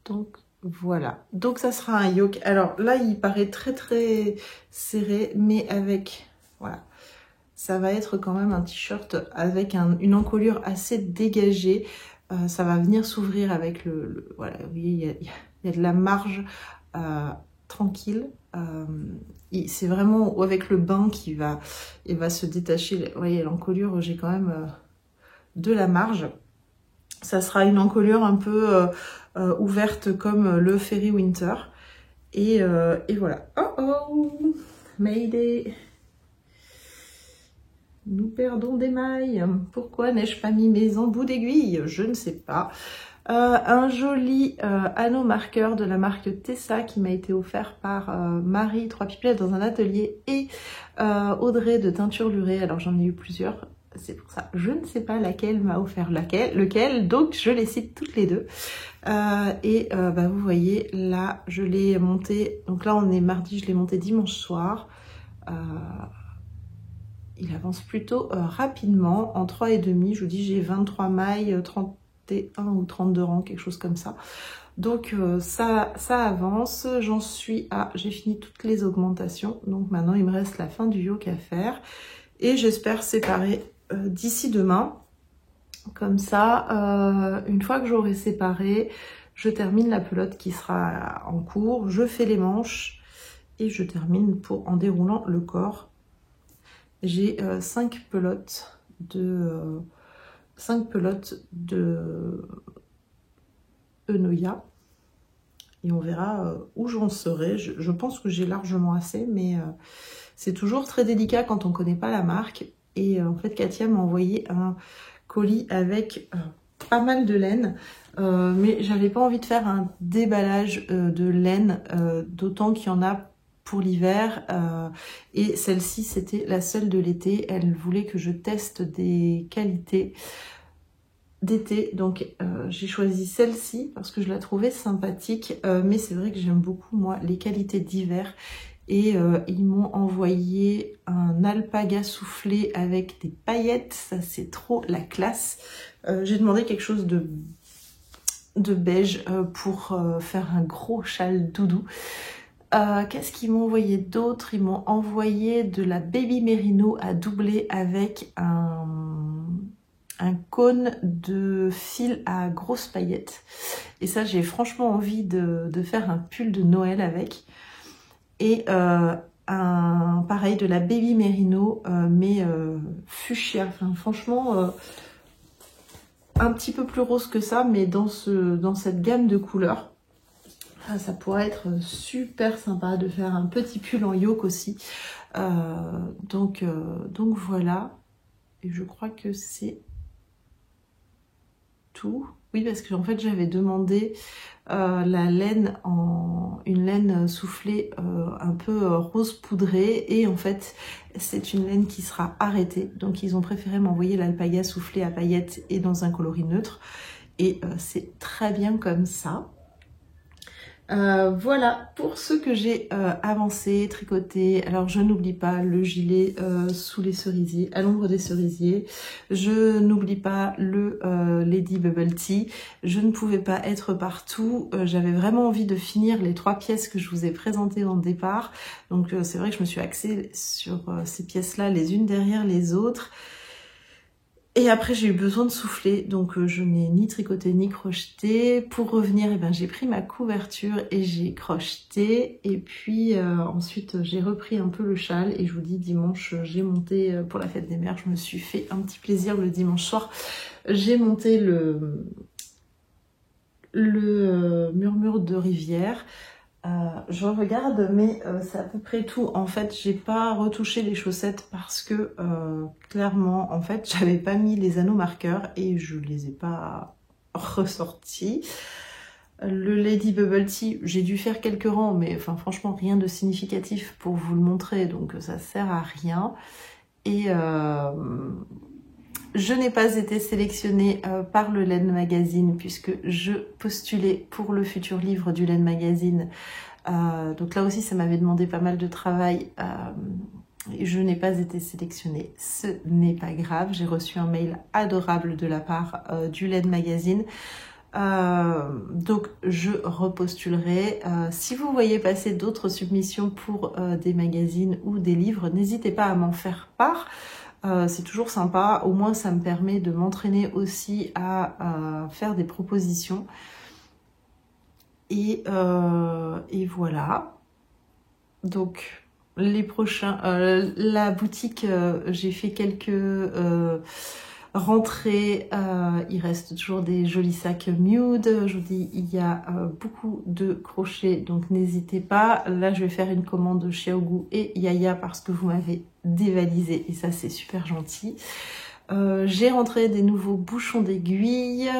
A: Donc voilà, donc ça sera un yoke. Alors là, il paraît très très serré, mais avec, voilà, ça va être quand même un t-shirt avec une encolure assez dégagée. Ça va venir s'ouvrir avec voilà, vous voyez, il y a de la marge tranquille. C'est vraiment avec le bain il va se détacher. Vous voyez, l'encolure, j'ai quand même de la marge. Ça sera une encolure un peu ouverte comme le Fairy Winter. Et voilà. Oh oh, Mayday. Nous perdons des mailles. Pourquoi n'ai-je pas mis mes embouts d'aiguille? Je ne sais pas. Un joli anneau marqueur de la marque Tessa qui m'a été offert par Marie 3 Pipelettes dans un atelier et Audrey de Teinture Lurée. Alors j'en ai eu plusieurs. c'est pour ça. Je ne sais pas laquelle m'a offert lequel, donc je les cite toutes les deux. Vous voyez, là, je l'ai monté, donc là on est mardi, je l'ai monté dimanche soir. Il avance plutôt rapidement, en 3,5, je vous dis j'ai 23 mailles, 31 ou 32 rangs, quelque chose comme ça. Donc ça avance, j'en suis à, j'ai fini toutes les augmentations, donc maintenant il me reste la fin du yoke à faire. Et j'espère séparer d'ici demain. Comme ça, une fois que j'aurai séparé, je termine la pelote qui sera en cours, je fais les manches et je termine en déroulant le corps. J'ai 5 pelotes de Enoya et on verra où j'en serai. Je pense que j'ai largement assez, mais c'est toujours très délicat quand on ne connaît pas la marque. Et en fait, Katia m'a envoyé un colis avec pas mal de laine, mais j'avais pas envie de faire un déballage de laine, d'autant qu'il y en a pour l'hiver, et celle-ci c'était la seule de l'été. Elle voulait que je teste des qualités d'été, donc j'ai choisi celle-ci parce que je la trouvais sympathique, mais c'est vrai que j'aime beaucoup moi les qualités d'hiver. Et ils m'ont envoyé un alpaga soufflé avec des paillettes, ça c'est trop la classe. J'ai demandé quelque chose de beige pour faire un gros châle doudou. Qu'est-ce qu'ils m'ont envoyé d'autre? Ils m'ont envoyé de la baby merino à doubler avec un cône de fil à grosses paillettes. Et ça, j'ai franchement envie de faire un pull de Noël avec. Et pareil de la baby merino, mais fuchsia. Enfin, franchement, un petit peu plus rose que ça, mais dans cette gamme de couleurs. Ça pourrait être super sympa de faire un petit pull en yoke aussi. Donc voilà. Et je crois que c'est tout. Oui, parce que en fait j'avais demandé la laine une laine soufflée un peu rose poudrée, et en fait c'est une laine qui sera arrêtée. Donc ils ont préféré m'envoyer l'alpaga soufflé à paillettes et dans un coloris neutre. Et c'est très bien comme ça. Voilà pour ce que j'ai avancé, tricoté. Alors je n'oublie pas le gilet sous les cerisiers, à l'ombre des cerisiers. Je n'oublie pas le Lady Bubble Tea. Je ne pouvais pas être partout. J'avais vraiment envie de finir les 3 pièces que je vous ai présentées au départ. Donc c'est vrai que je me suis axée sur ces pièces-là les unes derrière les autres. Et après j'ai eu besoin de souffler, donc je n'ai ni tricoté ni crocheté. Pour revenir, eh ben, j'ai pris ma couverture et j'ai crocheté. Et puis ensuite j'ai repris un peu le châle, et je vous dis dimanche j'ai monté pour la fête des mères, je me suis fait un petit plaisir le dimanche soir. J'ai monté le murmure de rivière. Je regarde, mais c'est à peu près tout. En fait, j'ai pas retouché les chaussettes parce que clairement, en fait, j'avais pas mis les anneaux marqueurs et je les ai pas ressortis. Le Lady Bubble Tea, j'ai dû faire quelques rangs, mais enfin franchement rien de significatif pour vous le montrer, donc ça sert à rien. Et je n'ai pas été sélectionnée par le Laine Magazine puisque je postulais pour le futur livre du Laine Magazine. Donc là aussi, ça m'avait demandé pas mal de travail. Et je n'ai pas été sélectionnée. Ce n'est pas grave. J'ai reçu un mail adorable de la part du Laine Magazine. Donc je repostulerai. Si vous voyez passer d'autres submissions pour des magazines ou des livres, n'hésitez pas à m'en faire part. C'est toujours sympa, au moins ça me permet de m'entraîner aussi à faire des propositions. Et voilà. Donc les prochains, la boutique, j'ai fait quelques rentrées. Il reste toujours des jolis sacs Mude. Je vous dis, il y a beaucoup de crochets, donc n'hésitez pas. Là, je vais faire une commande de Xiaogu et Yaya parce que vous m'avez dévalisé et ça, c'est super gentil. J'ai rentré des nouveaux bouchons d'aiguille.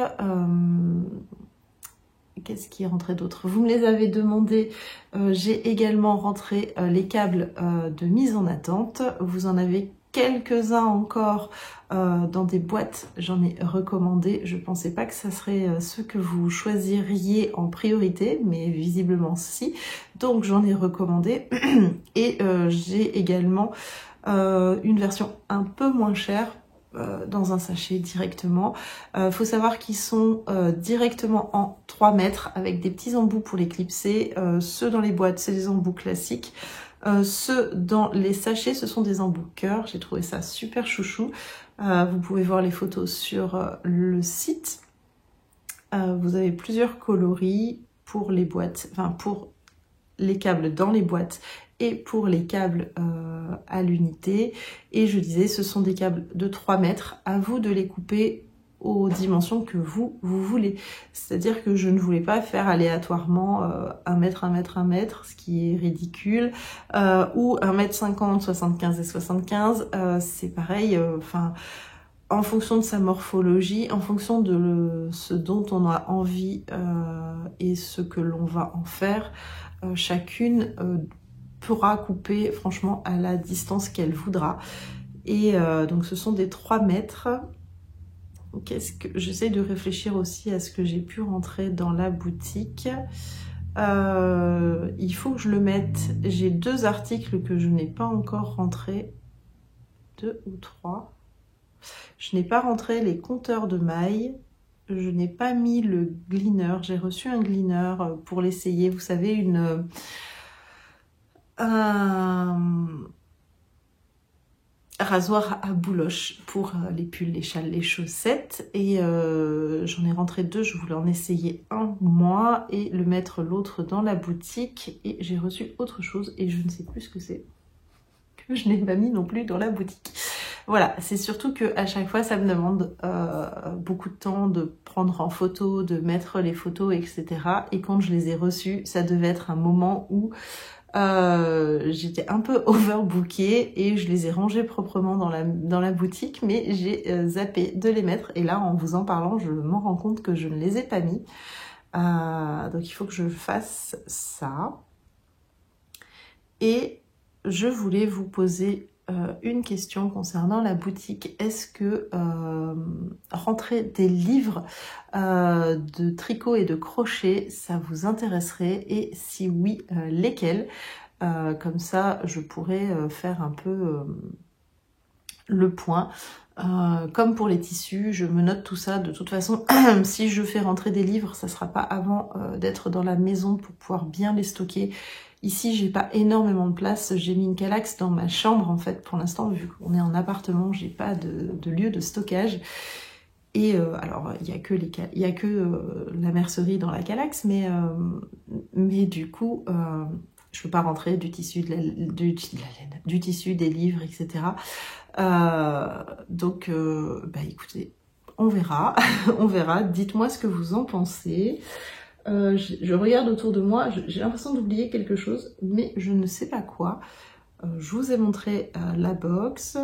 A: Qu'est-ce qui est rentré d'autre? Vous me les avez demandé. J'ai également rentré les câbles de mise en attente. Vous en avez quelques-uns encore dans des boîtes, j'en ai recommandé. Je pensais pas que ça serait ceux que vous choisiriez en priorité, mais visiblement si. Donc j'en ai recommandé. Et j'ai également une version un peu moins chère dans un sachet directement. Faut savoir qu'ils sont directement en 3 mètres avec des petits embouts pour les clipser. Ceux dans les boîtes, c'est des embouts classiques. Ceux dans les sachets, ce sont des embouts cœur. J'ai trouvé ça super chouchou. Vous pouvez voir les photos sur le site. Vous avez plusieurs coloris pour les boîtes, enfin pour les câbles dans les boîtes et pour les câbles à l'unité. Et je disais, ce sont des câbles de 3 mètres. À vous de les couper aux dimensions que vous voulez. C'est-à-dire que je ne voulais pas faire aléatoirement 1 mètre, 1 mètre, 1 mètre, ce qui est ridicule, ou 1m50, 75 et 75, c'est pareil, enfin, en fonction de sa morphologie, en fonction de ce dont on a envie et ce que l'on va en faire, chacune pourra couper franchement à la distance qu'elle voudra. Et donc ce sont des 3 mètres. J'essaie de réfléchir aussi à ce que j'ai pu rentrer dans la boutique. Il faut que je le mette. J'ai 2 articles que je n'ai pas encore rentrés. 2 ou 3. Je n'ai pas rentré les compteurs de mailles. Je n'ai pas mis le gleaner. J'ai reçu un gleaner pour l'essayer. Vous savez, un rasoir à bouloche pour les pulls, les châles, les chaussettes. Et j'en ai rentré 2. Je voulais en essayer un moi et le mettre l'autre dans la boutique. Et j'ai reçu autre chose et je ne sais plus ce que c'est. Que je n'ai pas mis non plus dans la boutique. Voilà, c'est surtout que à chaque fois ça me demande beaucoup de temps de prendre en photo, de mettre les photos, etc. Et quand je les ai reçues, ça devait être un moment où j'étais un peu overbookée et je les ai rangés proprement dans la boutique, mais j'ai zappé de les mettre. Et là, en vous en parlant, je m'en rends compte que je ne les ai pas mis. Donc il faut que je fasse ça. Et je voulais vous poser une question concernant la boutique. Est-ce que rentrer des livres de tricot et de crochet, ça vous intéresserait? Et si oui, lesquels? Comme ça, je pourrais faire un peu le point. Comme pour les tissus, je me note tout ça. De toute façon, si je fais rentrer des livres, ça sera pas avant d'être dans la maison pour pouvoir bien les stocker. Ici, j'ai pas énormément de place. J'ai mis une Kallax dans ma chambre, en fait, pour l'instant, vu qu'on est en appartement, j'ai pas de lieu de stockage. Et alors, il y a que la mercerie dans la Kallax, mais du coup, je peux pas rentrer du tissu, du tissu, des livres, etc. Donc, écoutez, on verra, on verra. Dites-moi ce que vous en pensez. Je regarde autour de moi, j'ai l'impression d'oublier quelque chose, mais je ne sais pas quoi. Je vous ai montré la box,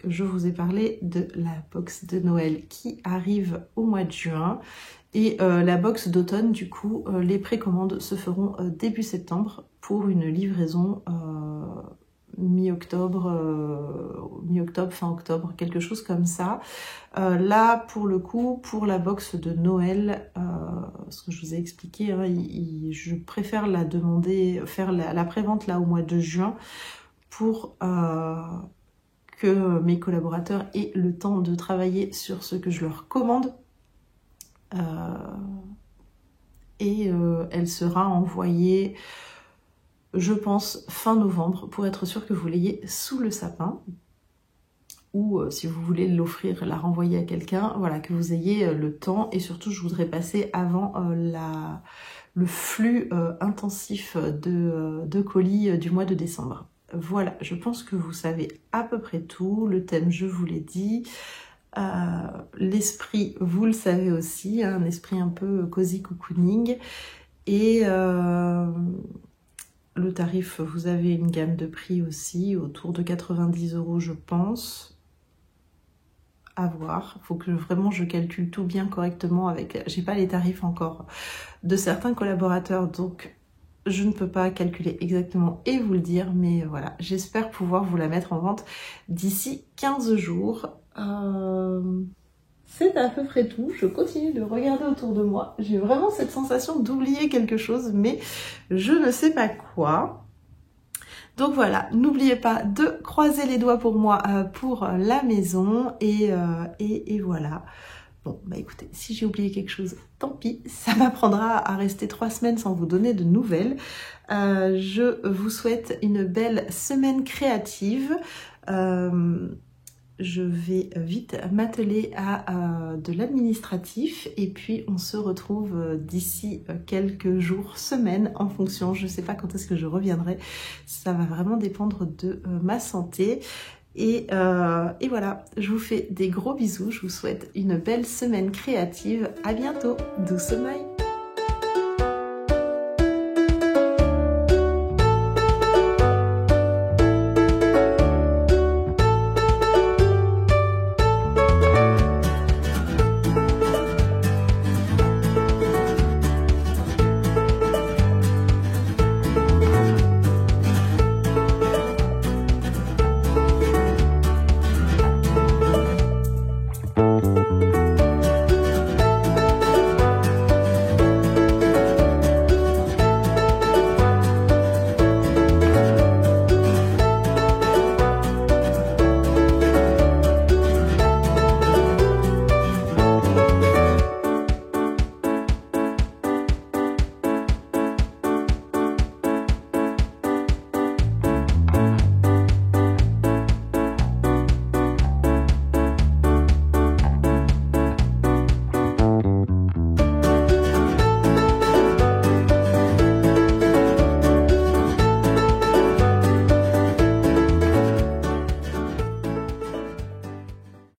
A: je vous ai parlé de la box de Noël qui arrive au mois de juin. Et la box d'automne, du coup, les précommandes se feront début septembre pour une livraison mi-octobre, fin octobre, quelque chose comme ça. Là, pour le coup, pour la box de Noël, ce que je vous ai expliqué, hein, je préfère la demander, faire la prévente là au mois de juin pour que mes collaborateurs aient le temps de travailler sur ce que je leur commande. Elle sera envoyée, je pense, fin novembre, pour être sûr que vous l'ayez sous le sapin. Ou si vous voulez l'offrir, la renvoyer à quelqu'un, voilà, que vous ayez le temps. Et surtout, je voudrais passer avant le flux intensif de colis du mois de décembre. Voilà, je pense que vous savez à peu près tout. Le thème, je vous l'ai dit. L'esprit, vous le savez aussi, hein, un esprit un peu cozy cocooning. Et le tarif, vous avez une gamme de prix aussi, autour de 90 € je pense. À voir, faut que vraiment je calcule tout bien correctement avec... J'ai pas les tarifs encore de certains collaborateurs, donc je ne peux pas calculer exactement et vous le dire, mais voilà, j'espère pouvoir vous la mettre en vente d'ici 15 jours. C'est à peu près tout. Je continue de regarder autour de moi. J'ai vraiment cette sensation d'oublier quelque chose, mais je ne sais pas quoi. Donc voilà, n'oubliez pas de croiser les doigts pour moi pour la maison et voilà. Bon, bah écoutez, si j'ai oublié quelque chose, tant pis, ça m'apprendra à rester 3 semaines sans vous donner de nouvelles. Je vous souhaite une belle semaine créative. Je vais vite m'atteler à de l'administratif et puis on se retrouve d'ici quelques jours, semaines en fonction, je ne sais pas quand est-ce que je reviendrai, ça va vraiment dépendre de ma santé. Et voilà, je vous fais des gros bisous, je vous souhaite une belle semaine créative, à bientôt, doux sommeil.